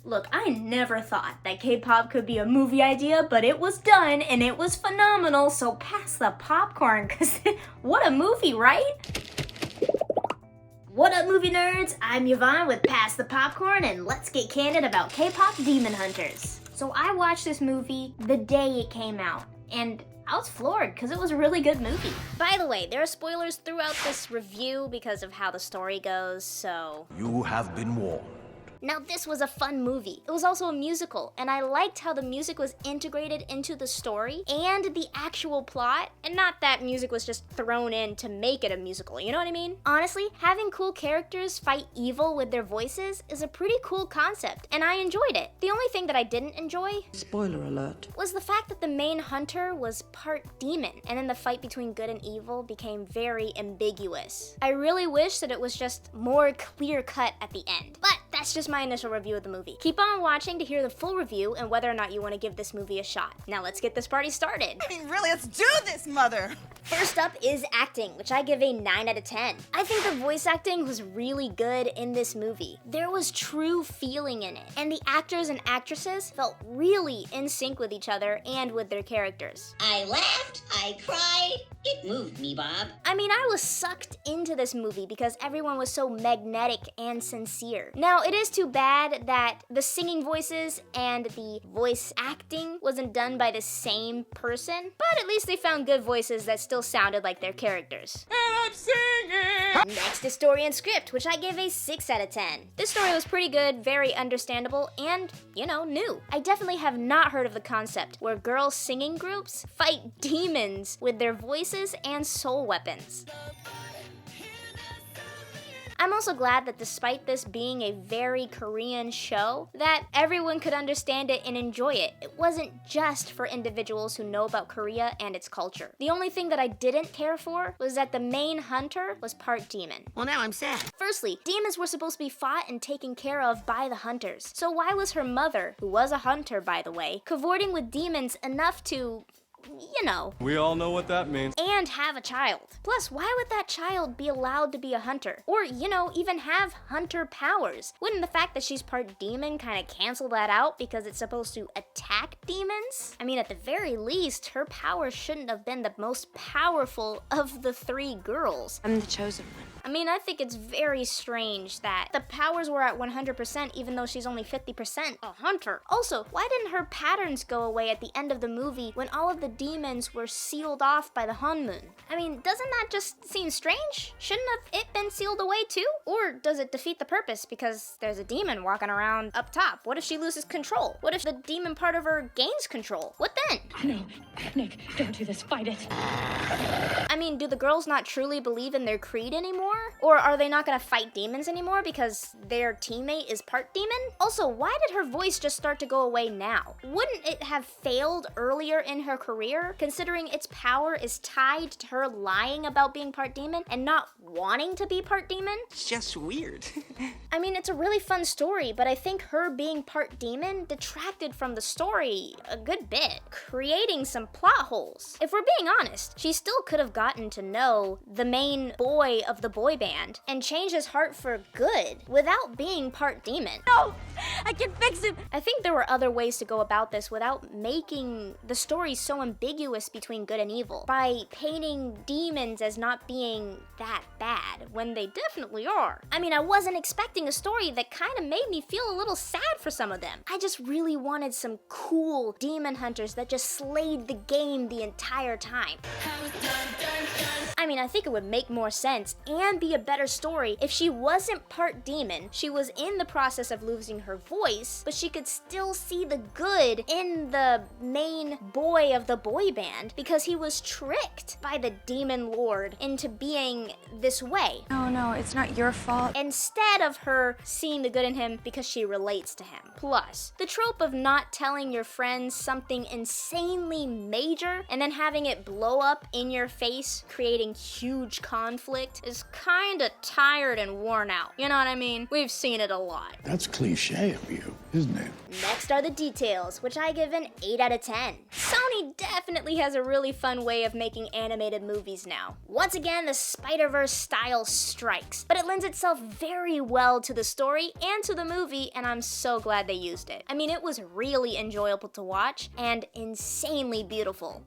Look, I never thought that K-pop could be a movie idea, but it was done and it was phenomenal, so pass the popcorn, cause what a movie, right? What up, movie nerds? I'm Yvonne with Pass the Popcorn, and let's get candid about K-pop Demon Hunters. So I watched this movie the day it came out, and I was floored because it was a really good movie. By the way, there are spoilers throughout this review because of how the story goes, so... You have been warned. Now, this was a fun movie. It was also a musical, and I liked how the music was integrated into the story and the actual plot, and not that music was just thrown in to make it a musical, you know what I mean? Honestly, having cool characters fight evil with their voices is a pretty cool concept, and I enjoyed it. The only thing that I didn't enjoy, spoiler alert, was the fact that the main hunter was part demon, and then the fight between good and evil became very ambiguous. I really wish that it was just more clear-cut at the end, but that's just my initial review of the movie. Keep on watching to hear the full review and whether or not you want to give this movie a shot. Now let's get this party started. I mean, really, let's do this, mother! First up is acting, which I give a 9 out of 10. I think the voice acting was really good in this movie. There was true feeling in it, and the actors and actresses felt really in sync with each other and with their characters. I laughed, I cried, it moved me, Bob. I mean, I was sucked into this movie because everyone was so magnetic and sincere. Now, it is too bad that the singing voices and the voice acting wasn't done by the same person, but at least they found good voices that still sounded like their characters. And I'm singing! Next is story and script, which I give a 6 out of 10. This story was pretty good, very understandable, and, you know, new. I definitely have not heard of the concept where girl singing groups fight demons with their voices and soul weapons. I'm also glad that despite this being a very Korean show, that everyone could understand it and enjoy it. It wasn't just for individuals who know about Korea and its culture. The only thing that I didn't care for was that the main hunter was part demon. Well, now I'm sad. Firstly, demons were supposed to be fought and taken care of by the hunters. So why was her mother, who was a hunter by the way, cavorting with demons enough to... you know. We all know what that means. And have a child. Plus, why would that child be allowed to be a hunter? Or, you know, even have hunter powers? Wouldn't the fact that she's part demon kind of cancel that out because it's supposed to attack demons? I mean, at the very least, her power shouldn't have been the most powerful of the 3 girls. I'm the chosen one. I mean, I think it's very strange that the powers were at 100% even though she's only 50% a hunter. Also, why didn't her patterns go away at the end of the movie when all of the demons were sealed off by the Hanmoon? I mean, doesn't that just seem strange? Shouldn't have it been sealed away too? Or does it defeat the purpose because there's a demon walking around up top? What if she loses control? What if the demon part of her gains control? What then? No, Nick, don't do this, fight it. I mean, do the girls not truly believe in their creed anymore? Or are they not gonna fight demons anymore because their teammate is part demon? Also, why did her voice just start to go away now? Wouldn't it have failed earlier in her career, considering its power is tied to her lying about being part demon and not wanting to be part demon? It's just weird. I mean, it's a really fun story, but I think her being part demon detracted from the story a good bit, creating some plot holes. If we're being honest, she still could have gotten to know the main boy of the boy band and change his heart for good without being part demon. No, I can fix it. I think there were other ways to go about this without making the story so ambiguous between good and evil, by painting demons as not being that bad when they definitely are. I mean, I wasn't expecting a story that kind of made me feel a little sad for some of them. I just really wanted some cool demon hunters that just slayed the game the entire time. I mean, I think it would make more sense and be a better story if she wasn't part demon, she was in the process of losing her voice, but she could still see the good in the main boy of the boy band because he was tricked by the demon lord into being this way. No, it's not your fault. Instead of her seeing the good in him because she relates to him. Plus, the trope of not telling your friends something insanely major and then having it blow up in your face, creating huge conflict, is kinda tired and worn out. You know what I mean? We've seen it a lot. That's cliche of you, isn't it? Next are the details, which I give an 8 out of 10. Sony definitely has a really fun way of making animated movies now. Once again, the Spider-Verse style strikes, but it lends itself very well to the story and to the movie, and I'm so glad they used it. I mean, it was really enjoyable to watch and insanely beautiful.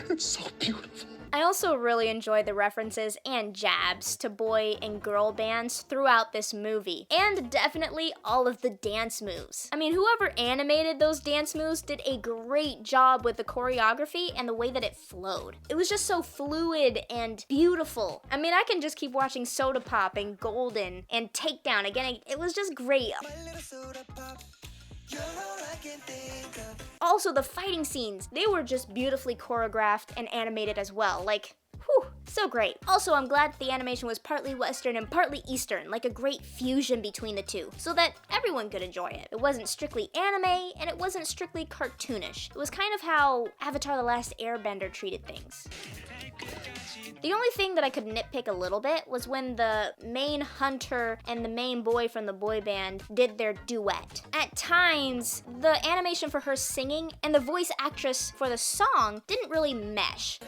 It's so beautiful. I also really enjoyed the references and jabs to boy and girl bands throughout this movie, and definitely all of the dance moves. I mean, whoever animated those dance moves did a great job with the choreography and the way that it flowed. It was just so fluid and beautiful. I mean, I can just keep watching Soda Pop and Golden and Takedown again. It was just great. Also, the fighting scenes, they were just beautifully choreographed and animated as well. Like, whew, so great. Also, I'm glad the animation was partly Western and partly Eastern, like a great fusion between the two, so that everyone could enjoy it. It wasn't strictly anime, and it wasn't strictly cartoonish. It was kind of how Avatar: The Last Airbender treated things. The only thing that I could nitpick a little bit was when the main hunter and the main boy from the boy band did their duet. At times, the animation for her singing and the voice actress for the song didn't really mesh.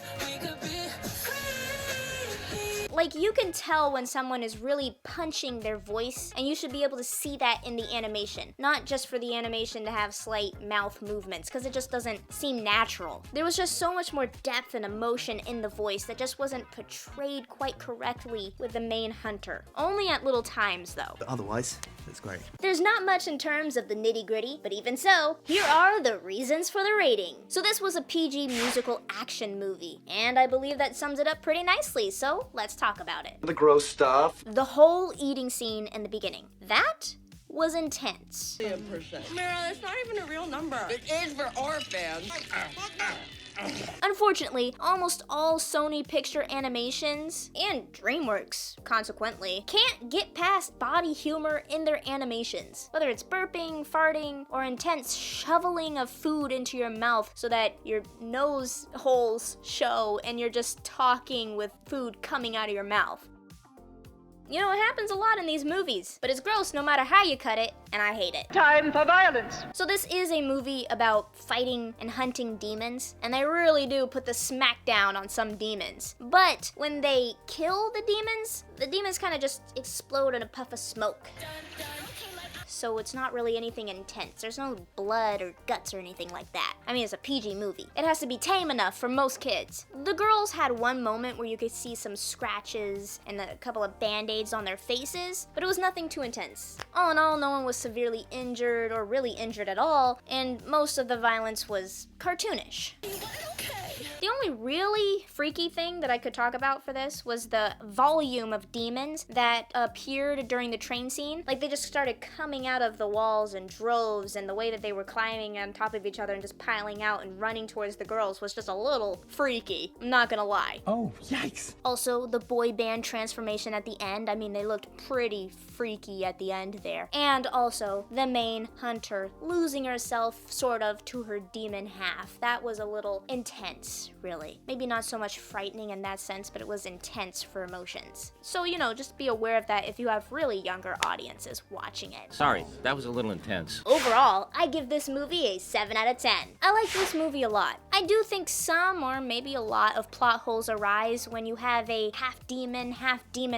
Like, you can tell when someone is really punching their voice, and you should be able to see that in the animation, not just for the animation to have slight mouth movements, because it just doesn't seem natural. There was just so much more depth and emotion in the voice that just wasn't portrayed quite correctly with the main hunter. Only at little times, though. But otherwise, it's great. There's not much in terms of the nitty-gritty, but even so, here are the reasons for the rating. So this was a PG musical action movie, and I believe that sums it up pretty nicely, so let's talk about it. The gross stuff. The whole eating scene in the beginning. That was intense. Mira, that's not even a real number. It is for orphans. Unfortunately, almost all Sony Picture Animations, and DreamWorks, consequently, can't get past body humor in their animations. Whether it's burping, farting, or intense shoveling of food into your mouth so that your nose holes show and you're just talking with food coming out of your mouth. You know, it happens a lot in these movies, but it's gross no matter how you cut it, and I hate it. Time for violence. So this is a movie about fighting and hunting demons, and they really do put the smack down on some demons. But when they kill the demons kind of just explode in a puff of smoke. So it's not really anything intense. There's no blood or guts or anything like that. I mean, it's a PG movie. It has to be tame enough for most kids. The girls had one moment where you could see some scratches and a couple of band-aids on their faces, but it was nothing too intense. All in all, no one was severely injured or really injured at all, and most of the violence was cartoonish. The only really freaky thing that I could talk about for this was the volume of demons that appeared during the train scene. Like, they just started coming out of the walls in droves, and the way that they were climbing on top of each other and just piling out and running towards the girls was just a little freaky. I'm not gonna lie. Oh, yikes. Also, the boy band transformation at the end, I mean, they looked pretty freaky at the end there. And also, the main hunter losing herself, sort of, to her demon half. That was a little intense, really. Maybe not so much frightening in that sense, but it was intense for emotions. So, you know, just be aware of that if you have really younger audiences watching it. Sorry, that was a little intense. Overall, I give this movie a 7 out of 10. I like this movie a lot. I do think some, or maybe a lot, of plot holes arise when you have a half-demon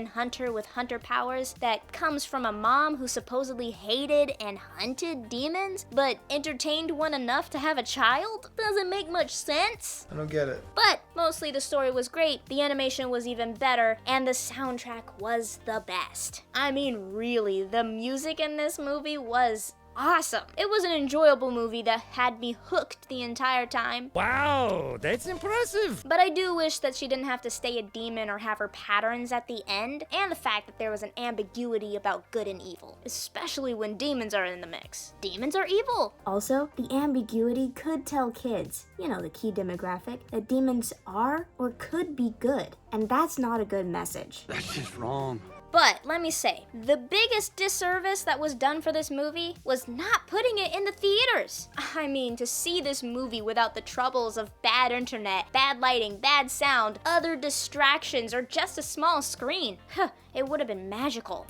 hunter with hunter powers that comes from a mom who supposedly hated and hunted demons, but entertained one enough to have a child? Doesn't make much sense. I don't get it. But mostly the story was great, the animation was even better, and the soundtrack was the best. I mean, really, the music in this movie was awesome. It was an enjoyable movie that had me hooked the entire time. Wow, that's impressive. But I do wish that she didn't have to stay a demon or have her patterns at the end, and the fact that there was an ambiguity about good and evil, especially when demons are in the mix. Demons are evil. Also, the ambiguity could tell kids, you know, the key demographic, that demons are or could be good, and that's not a good message. That's just wrong. But let me say, the biggest disservice that was done for this movie was not putting it in the theaters. I mean, to see this movie without the troubles of bad internet, bad lighting, bad sound, other distractions, or just a small screen, it would have been magical.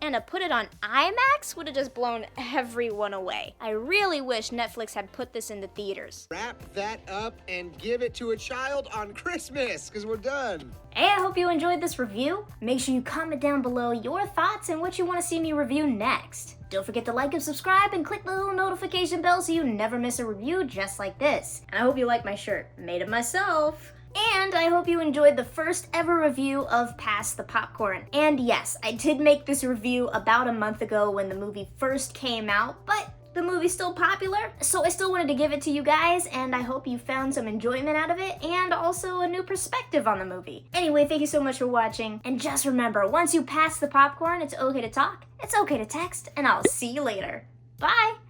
and to put it on IMAX would have just blown everyone away. I really wish Netflix had put this into theaters. Wrap that up and give it to a child on Christmas, because we're done. Hey, I hope you enjoyed this review. Make sure you comment down below your thoughts and what you want to see me review next. Don't forget to like and subscribe and click the little notification bell so you never miss a review just like this. And I hope you like my shirt. Made it myself. And I hope you enjoyed the first ever review of Pass the Popcorn. And yes, I did make this review about a month ago when the movie first came out, but the movie's still popular, so I still wanted to give it to you guys, and I hope you found some enjoyment out of it, and also a new perspective on the movie. Anyway, thank you so much for watching, and just remember, once you pass the popcorn, it's okay to talk, it's okay to text, and I'll see you later. Bye!